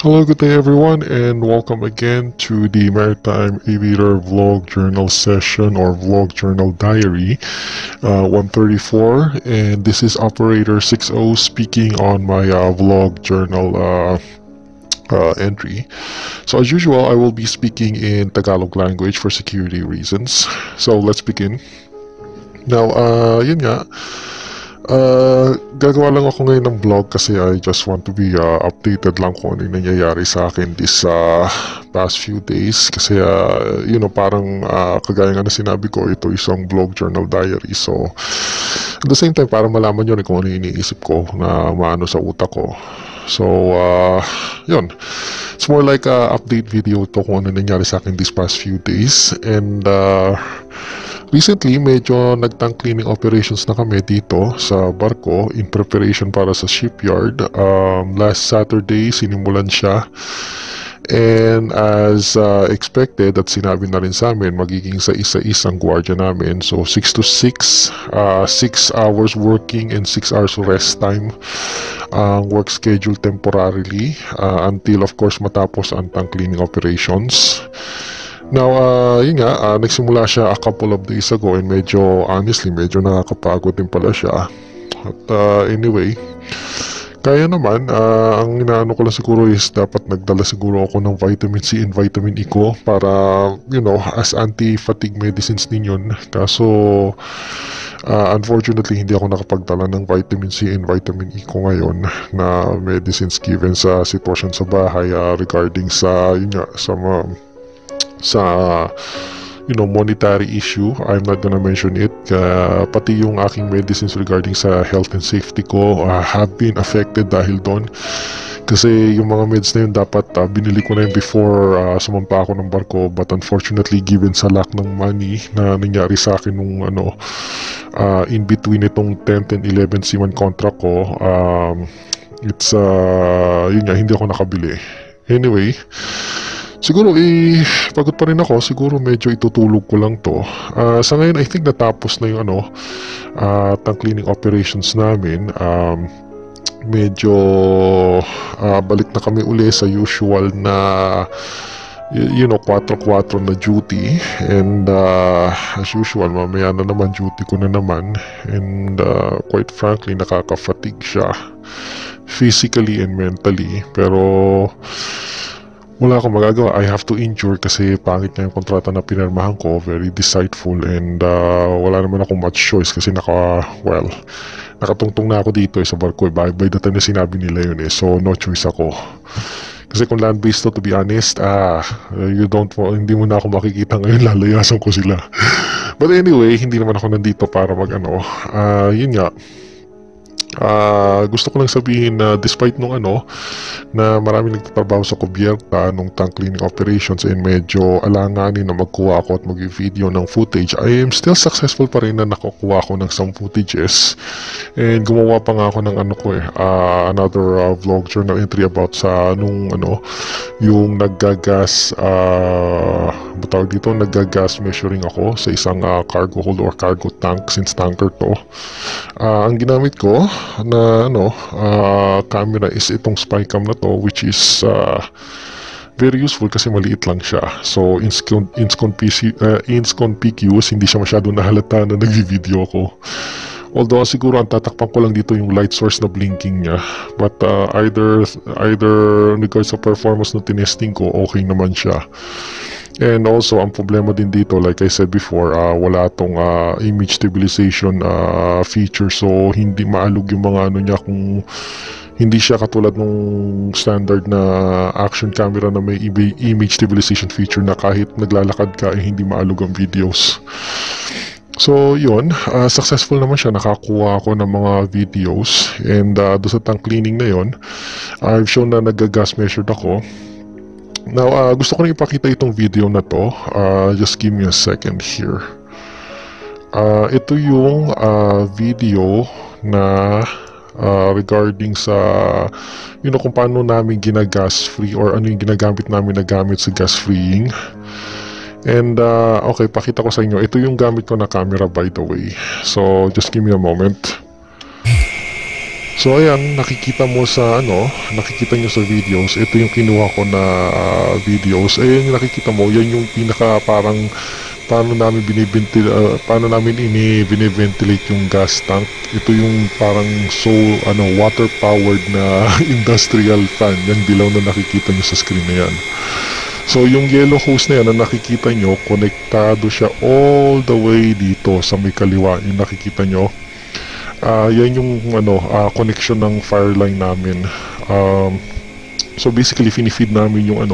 Hello, good day everyone, and welcome again to the Maritime Aviator Vlog Journal Session or Vlog Journal Diary 134, and this is Operator 60 speaking on my vlog journal entry. So as usual, I will be speaking in Tagalog language for security reasons. So let's begin. Now, yun nga, gagawa lang ako ngayon ng vlog kasi I just want to be updated lang kung ano yung nangyayari sa akin this past few days kasi parang kagaya nga na sinabi ko, ito isang vlog journal diary, so at the same time para malaman nyo rin kung ano yung iniisip ko na maano sa utak ko. So yun, it's more like a update video to kung ano nangyari sa akin this past few days. And recently, medyo nag-tank cleaning operations na kami dito sa barko in preparation para sa shipyard. Last Saturday, sinimulan siya. And as expected at sinabi na rin sa amin, magiging sa isa-isang gwardiya namin. So 6 to 6, 6 hours working and 6 hours rest time ang work schedule temporarily until of course matapos ang tank cleaning operations. Now, yun nga, nagsimula siya a couple of days ago and medyo, honestly, medyo nakakapagod din pala siya. At anyway, kaya naman, ang inaano ko lang siguro is dapat nagdala siguro ako ng vitamin C and vitamin E ko para, as anti-fatigue medicines din yun. Kaso, unfortunately, hindi ako nakapagdala ng vitamin C and vitamin E ko ngayon na medicines given sa sitwasyon sa bahay regarding sa, yun nga, sa monetary issue. I'm not gonna mention it. Pati yung aking medicines regarding sa health and safety ko have been affected dahil doon. Kasi yung mga meds na yun dapat binili ko na yun before sumampa ako ng barko, but unfortunately given sa lack ng money na nangyari sa akin nung in between itong 10th and 11th seaman contract ko, it's yun nga, hindi ako nakabili. Anyway, siguro pagod pa rin ako, siguro medyo itutulog ko lang to. Sa ngayon, I think natapos na yung tank cleaning operations namin. Medyo balik na kami uli sa usual na 4-4 na duty, and as usual mamaya na naman duty ko na naman, and quite frankly nakaka-fatigue siya physically and mentally, pero wala akong magagawa. I have to endure kasi pangit na yung kontrata na pinirmahan ko, very deceitful, and wala naman akong much choice kasi nakatungtong na ako dito sa barko by the time na sinabi nila yun so no choice ako. Kasi kung land-based to be honest, hindi mo na ako makikita ngayon, lalayasan ko sila. But anyway, hindi naman ako nandito para yun nga, gusto ko lang sabihin na despite nung na maraming nagtatrabaho sa kubyerta nung tank cleaning operations and medyo alanganin na magkuha ako at mag-video ng footage, I am still successful pa rin na nakakuha ako ng some footages, and gumawa pa nga ako ng another vlog journal entry about sa yung naggagas naggagas measuring ako sa isang cargo hold or cargo tank, since tanker to. Ang ginamit ko na camera is itong Spycam na to, which is very useful kasi maliit lang siya, so inconspicuous, hindi siya masyado nahalata na nag-video ko. Although siguro ang tatakpan ko lang dito yung light source na blinking niya, but either in regards sa performance na tinesting ko, okay naman siya. And also, ang problema din dito, like I said before, wala tong image stabilization feature, so hindi maalog yung mga niya, kung hindi siya katulad nung standard na action camera na may image stabilization feature na kahit naglalakad ka hindi maalog ang videos. So yun, successful naman siya, nakakuha ako ng mga videos, and doon sa tank cleaning na yun, I've shown na nag-gas measured ako. Now, gusto ko na ipakita itong video na to. Just give me a second here. Ito yung video na regarding sa kung paano namin ginagas free or ano yung ginagamit namin na gamit sa gas freeing. And okay, pakita ko sa inyo. Ito yung gamit ko na camera, by the way. So just give me a moment. So So ayan, nakikita mo sa nakikita nyo sa videos, ito yung kinuha ko na videos. Ayan yung nakikita mo, yan yung pinaka parang paano namin biniventilate yung gas tank. Ito yung parang water powered na industrial fan. Yan dilaw na nakikita nyo sa screen na yan. So yung yellow hose na yan na nakikita nyo, konektado siya all the way dito sa may kaliwa. Yung nakikita nyo, yan yung connection ng fire line namin. So basically finifeed namin yung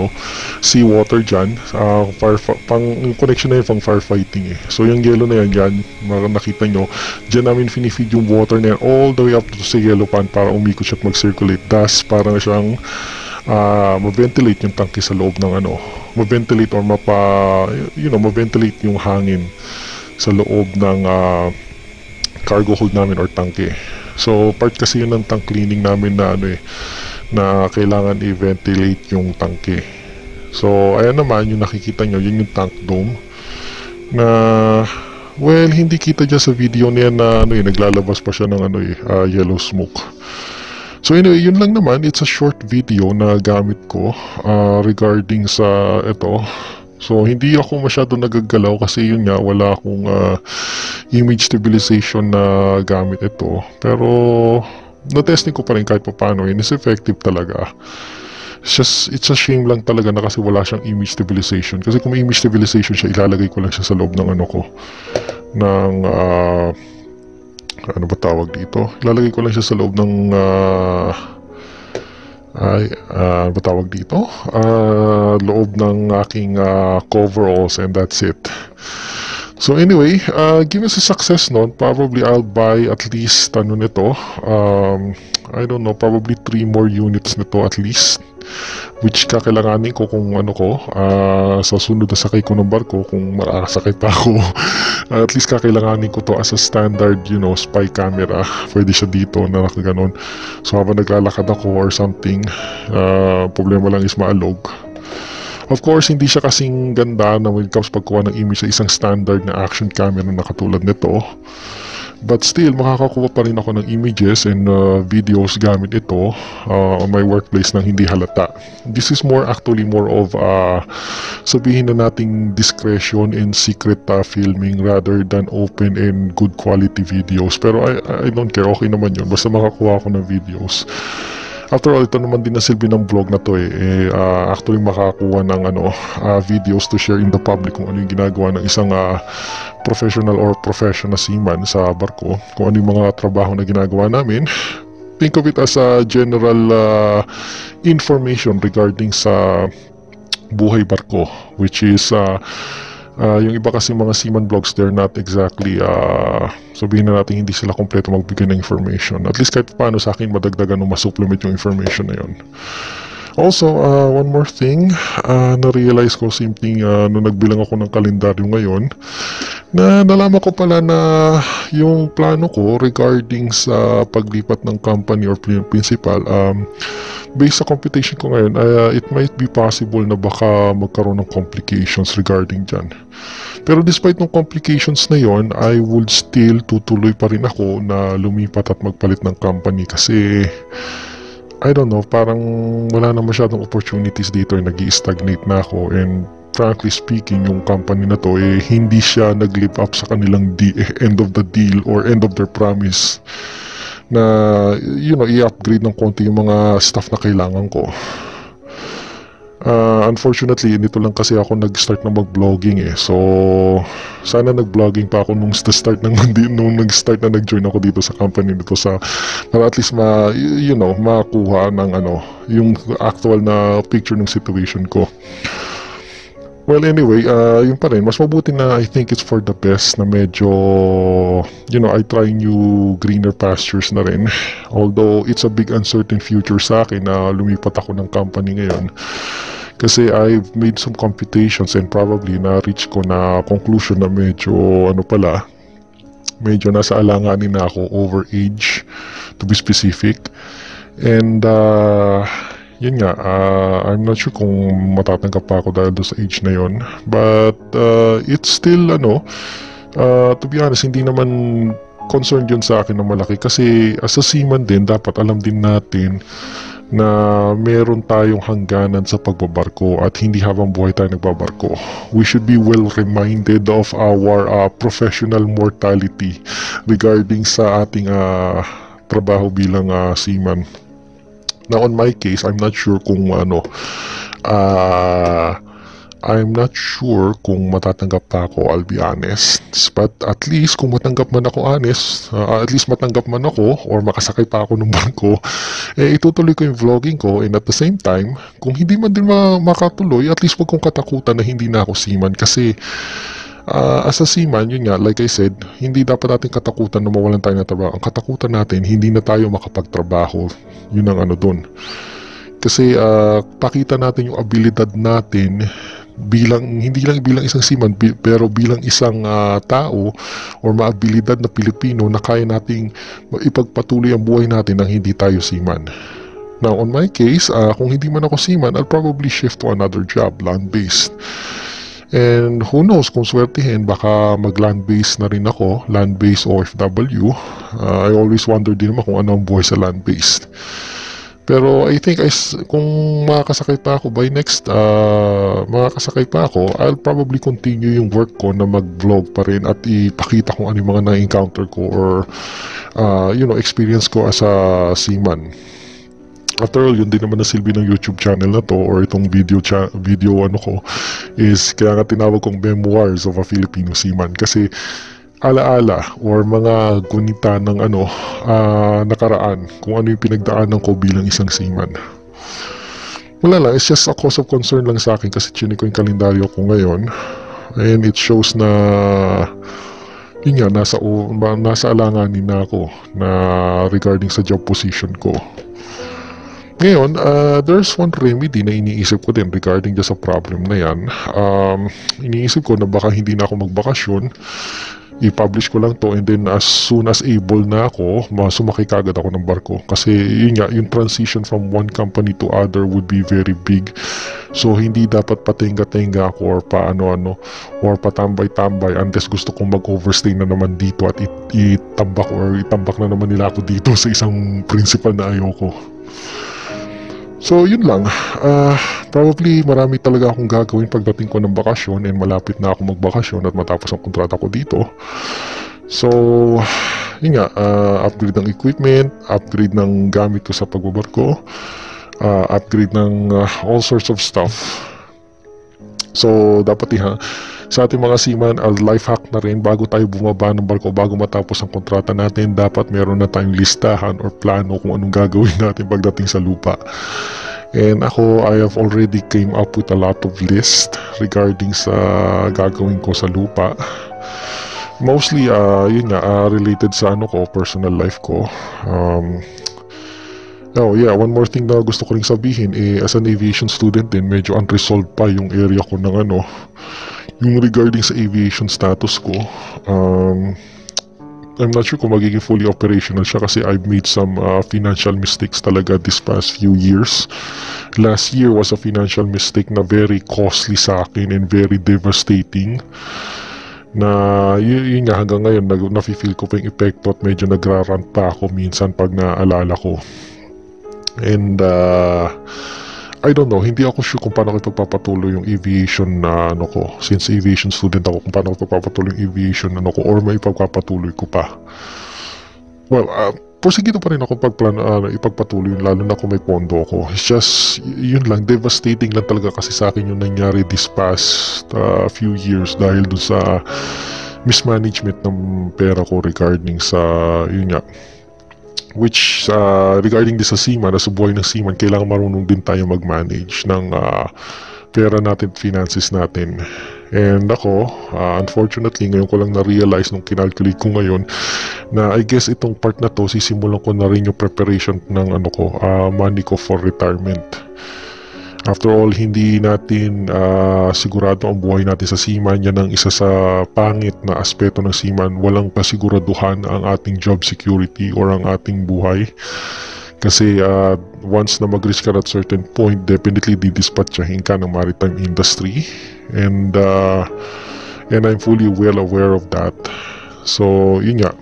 seawater dyan. Yung connection na yun pang firefighting eh. So yung yellow na yan, nakita nyo, dyan namin finifeed yung water na yan all the way up to sa yellow pan para umikot siya at mag-circulate. Thus parang siyang ma-ventilate yung tangke sa loob ng ma-ventilate or ma-ventilate yung hangin sa loob ng cargo hold namin or tangke. So part kasi yun ng tank cleaning namin na na kailangan i-ventilate yung tangke. So ayan naman yung nakikita nyo, yun yung tank dome na hindi kita dyan sa video niya na naglalabas pa siya ng yellow smoke. So anyway, yun lang naman. It's a short video na gamit ko regarding sa ito. So hindi ako masyado nagagalaw kasi yun nga, wala akong image stabilization na gamit ito. Pero na-testing ko pa rin kahit paano, it's effective talaga. It's a shame lang talaga na kasi wala siyang image stabilization. Kasi kung may image stabilization siya, ilalagay ko lang siya sa loob ng ano ba tawag dito? Ilalagay ko lang siya sa loob ng ano ba tawag dito? Loob ng aking coveralls, and that's it. So anyway, given sa success nun, probably I'll buy at least nito, I don't know, probably 3 more units nito at least, which kakailanganin ko kung sa sunod na sakay ko ng barko, kung makakasakay pa ako. At least kakailanganin ko to as a standard, spy camera. Pwede siya dito na nakaganon. So habang naglalakad ako or something, problema lang is maalog. Of course, hindi siya kasing ganda na when it comes pagkuha ng image sa isang standard na action camera na katulad nito. But still, makakakuha pa rin ako ng images and videos gamit ito on my workplace nang hindi halata. This is actually more of sabihin na nating discretion and secret filming rather than open and good quality videos. Pero I don't care, okay naman yun. Basta makakuha ako ng videos. After all, ito naman din na silbi ng vlog na to actually makakuha ng videos to share in the public kung ano yung ginagawa ng isang professional or professional seaman sa barko, kung ano yung mga trabaho na ginagawa namin. Think of it as a general information regarding sa buhay barko, which is yung iba kasi mga seaman vlogs, they're not exactly sabihin na natin hindi sila kompleto magbigay ng information. At least kahit paano sa akin madagdagan o masupplement yung information na yun. Also, one more thing, na-realize ko same thing nung nagbilang ako ng kalendaryo ngayon, na nalaman ko pala na yung plano ko regarding sa paglipat ng company or principal, based sa computation ko ngayon, it might be possible na baka magkaroon ng complications regarding dyan. Pero despite ng complications na yon, I would still tutuloy pa rin ako na lumipat at magpalit ng company kasi I don't know, parang wala na masyadong opportunities dito, nag-i-stagnate na ako, and frankly speaking, yung company na to hindi siya nag-live up sa kanilang end of the deal or end of their promise na i-upgrade ng konti yung mga stuff na kailangan ko. Unfortunately, nito lang kasi ako nag-start na mag-vlogging so sana nag-vlogging pa ako nung nag-start na nag-join ako dito sa company nito para at least makuha ng yung actual na picture ng situation ko. Well, anyway, yun pa rin, mas mabuti na I think it's for the best na medyo I try new greener pastures na rin, although it's a big uncertain future sa akin na lumipat ako ng company ngayon. Kasi I've made some computations and probably na-reach ko na conclusion na medyo medyo nasa alanganin na ako over age, to be specific. And yun nga, I'm not sure kung matatanggap pa ako dahil doon sa age na yun. But it's still to be honest, hindi naman concern yun sa akin na malaki kasi as a seaman din, dapat alam din natin na meron tayong hangganan sa pagbabarko at hindi habang buhay tayo nagbabarko. We should be well reminded of our professional mortality regarding sa ating trabaho bilang seaman. Now on my case, I'm not sure kung matatanggap pa ako, I'll be honest. But at least kung matanggap man ako or makasakay pa ako ng bangko, itutuloy ko yung vlogging ko, and at the same time, kung hindi man din makatuloy, at least wag kong katakutan na hindi na ako seaman kasi as a seaman, yun nga, like I said, hindi dapat natin katakutan na mawalan tayo ng trabaho. Ang katakutan natin, hindi na tayo makapagtrabaho. Yun ang dun. Kasi pakita natin yung abilidad natin hindi lang bilang isang seaman pero bilang isang tao or maabilidad na Pilipino na kaya nating ipagpatuloy ang buhay natin nang hindi tayo seaman. Now on my case, kung hindi man ako seaman, I'll probably shift to another job, land-based. And who knows, kung swertihin, baka mag-land-based na rin ako, land-based OFW. I always wonder din naman kung ano ang buhay sa land-based. Pero I think kung makakasakay pa ako by next, I'll probably continue yung work ko na mag-vlog pa rin at ipakita kung ano yung mga na-encounter ko or experience ko as a seaman. After all, yun din naman na silbi ng YouTube channel na to or itong video ko is kaya nga tinawag kong Memoirs of a Filipino Seaman kasi alaala or mga gunita ng nakaraan kung ano yung pinagdaanan ko bilang isang seaman. Wala lang, it's just a cause of concern lang sa akin kasi chinik ko yung kalendaryo ko ngayon and it shows na yun nga, nasa alanganin na ako na regarding sa job position ko. Ngayon, there's one remedy na iniisip ko din regarding just sa problem na yan. Iniisip ko na baka hindi na ako magbakasyon, i-publish ko lang to and then as soon as able na ako, sumakay kagad ako ng barko. Kasi yun nga, yung transition from one company to other would be very big. So hindi dapat patenga-tenga ako or paano-ano or patambay-tambay unless gusto kong mag-overstay na naman dito at itambak na naman nila ako dito sa isang principal na ayoko. So yun lang, probably marami talaga akong gagawin pagdating ko ng bakasyon and malapit na ako magbakasyon at matapos ang kontrata ko dito. So yun nga, upgrade ng equipment, upgrade ng gamit ko sa pagbabarko, upgrade ng all sorts of stuff. So dapat sa ating mga seaman, life hack na rin bago tayo bumaba ng barko, bago matapos ang kontrata natin, dapat meron na tayong listahan or plano kung anong gagawin natin pagdating sa lupa. And ako, I have already came up with a lot of list regarding sa gagawin ko sa lupa. Mostly, yun nga, related sa personal life ko. Oh yeah, one more thing na gusto ko ring sabihin, as an aviation student din, medyo unresolved pa yung area ko ng yung regarding sa aviation status ko. I'm not sure kung magiging fully operational siya kasi I've made some financial mistakes talaga this past few years. Last year was a financial mistake na very costly sa akin and very devastating. Na yun nga, hanggang ngayon nafe-feel ko pa yung epekto at medyo nagrarant pa ako minsan pag naalala ko. And I don't know, hindi ako sure kung paano ko ipagpapatuloy yung aviation na ko. Since aviation student ako, kung paano ko ipagpapatuloy yung aviation na ko or may ipagpapatuloy ko pa. Well, porsigido pa rin ako ipagpatuloy lalo na kung may pondo ako. It's just, yun lang, devastating lang talaga kasi sa akin yung nangyari this past few years dahil dun sa mismanagement ng pera ko regarding sa, yun nga, which regarding this sa seaman, sa buhay ng seaman, kailangan marunong din tayo mag-manage ng pera natin, finances natin. And ako, unfortunately, ngayon ko lang na-realize nung kinalculate ko ngayon na I guess itong part na to, sisimulan ko na rin yung preparation ng money ko for retirement. After all, hindi natin sigurado ang buhay natin sa seaman. Yan ang isa sa pangit na aspeto ng seaman. Walang kasiguraduhan ang ating job security or ang ating buhay. Kasi once na mag-reach ka at certain point, definitely didispatchahin ka ng maritime industry. And I'm fully well aware of that. So, yun nga.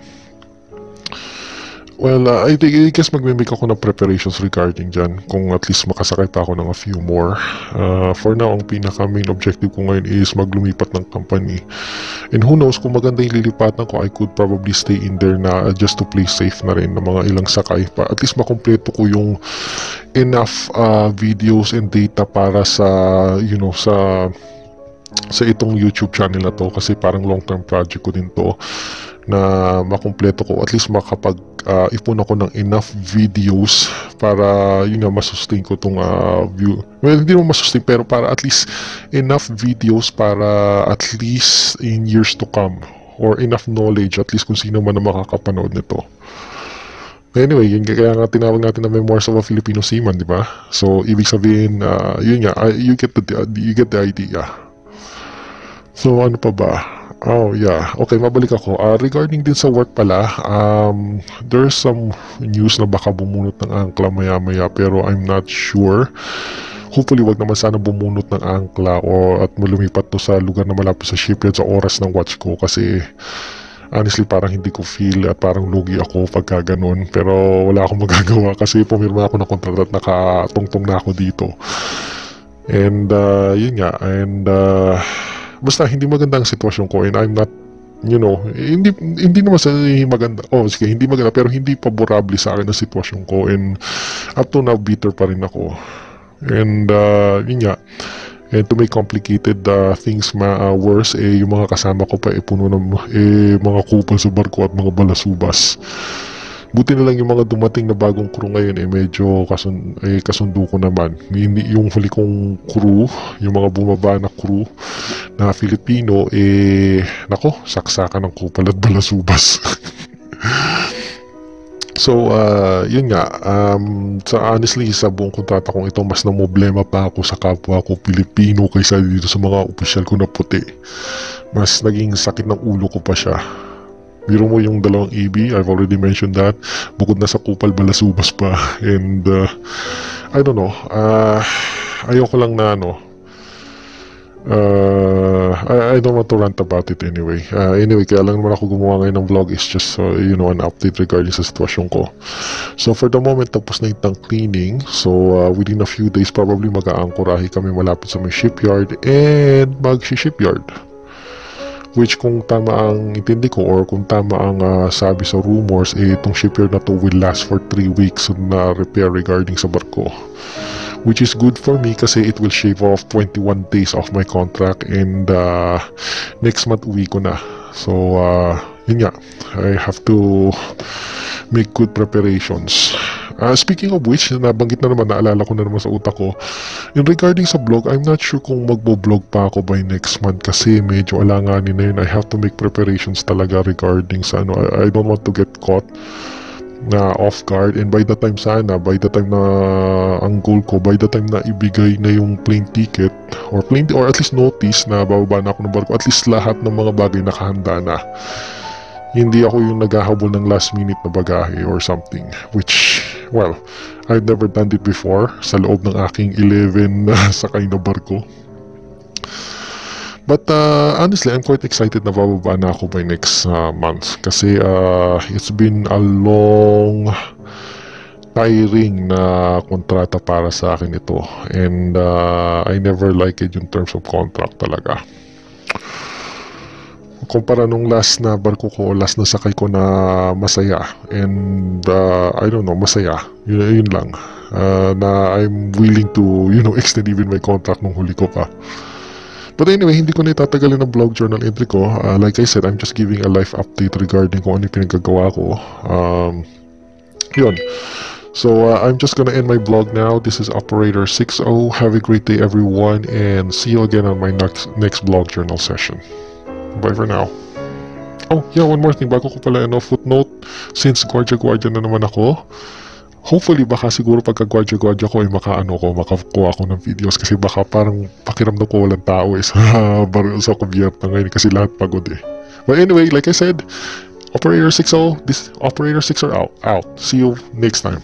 Well, I guess magme-make ako ng preparations regarding dyan kung at least makasakay pa ako ng a few more. For now, ang pinaka main objective ko ngayon is maglumipat ng company. And who knows, kung maganda yung lilipatan ko, I could probably stay in there na just to play safe na rin ng mga ilang sakay pa. At least makompleto ko yung enough videos and data para sa, you know, sa itong YouTube channel na to, kasi parang long term project ko din to na makumpleto ko, at least makapag ipon ako ng enough videos para yun nga masustain ko tong view. Well, hindi naman masustain, pero para at least enough videos para at least in years to come, or enough knowledge at least kung sino man na makakapanood nito. Anyway, yun kaya nga tinawag natin na Memoirs of a Filipino Seaman, di ba? So ibig sabihin, yun nga, you get the idea. So ano pa ba? Oh yeah, okay, mabalik ako. Regarding din sa work pala, there's some news na baka bumunot ng angkla maya-maya, pero I'm not sure. Hopefully wag naman sana bumunot ng angkla o at lumipat to sa lugar na malapit sa shipyard sa oras ng watch ko, kasi honestly parang hindi ko feel at parang lugi ako pagka ganun. Pero wala akong magagawa kasi pumirma ako ng kontrata at nakatungtong na ako dito. And yun nga, and basta hindi maganda ang sitwasyon ko, and I'm not, you know, hindi naman sa maganda, sige, hindi maganda, pero hindi favorable sa akin ang sitwasyon ko, and up to now bitter pa rin ako. And yun nga, and to make complicated things worse, yung mga kasama ko pa puno ng mga kupal sa barko at mga balasubas. Buti na lang yung mga dumating na bagong crew ngayon medyo kasundo ko naman. Yung huli kong crew, yung mga bumaba na crew na Filipino, nako, saksakan ng kupal at balasubas. So, yun nga, honestly, sa buong kontrata kong ito, mas namblema pa ako sa kapwa ko Pilipino kaysa dito sa mga opisyal ko na puti. Mas naging sakit ng ulo ko pa siya. Biro mo yung dalawang EB, I've already mentioned that, bukod na sa kupal balasubas pa, and I don't know, ayoko lang na I don't want to rant about it anyway. Anyway, kaya lang naman ako gumawa ngayon ng vlog is just you know, an update regarding sa sitwasyon ko. So for the moment, tapos na yung tank cleaning, so within a few days probably mag-aangkorahe kami malapit sa may shipyard and mag-shipyard. Which kung tama ang intindi ko, or kung tama ang sabi sa rumors, itong shipyard na to will last for 3 weeks na repair regarding sa barko. Which is good for me kasi it will shave off 21 days of my contract, and next month uwi ko na. So yun nga, I have to make good preparations. Speaking of which, nabanggit na naman, naalala ko na naman sa utak ko, in regarding sa vlog, I'm not sure kung magbo-vlog pa ako by next month kasi medyo alanganin na yun. I have to make preparations talaga regarding sa I don't want to get caught na off guard, and by the time na ang goal ko, by the time na ibigay na yung plane ticket or at least notice na bababa na ako ng barko, at least lahat ng mga bagay nakahanda na. Hindi ako yung naghahabol ng last minute na bagahe or something, which, well, I've never done it before sa loob ng aking 11 sakay na barko. But honestly, I'm quite excited na bababa na ako by next month kasi it's been a long, tiring na kontrata para sa akin ito, and I never like it in terms of contract talaga. Kumpara nung last na barko ko, last na sakay ko na masaya, and I don't know, masaya, yun lang, na I'm willing to, you know, extend even my contract nung huli ko pa. But anyway, hindi ko na itatagalin ng vlog journal entry ko. Like I said, I'm just giving a life update regarding kung ano yung pinagagawa ko. Yun. So I'm just gonna end my vlog now. This is Operator 60. Have a great day everyone, and see you again on my next vlog journal session. Bye for now. Oh yeah, one more thing bago ko pala footnote, since guardia na naman ako, hopefully baka siguro pagka guardia ko makakuha ako ng videos, kasi baka parang pakiramdam ko walang tao sa kubyerta ngayon kasi lahat pagod But anyway, like I said, Operator 60, this Operator 6 are out. See you next time.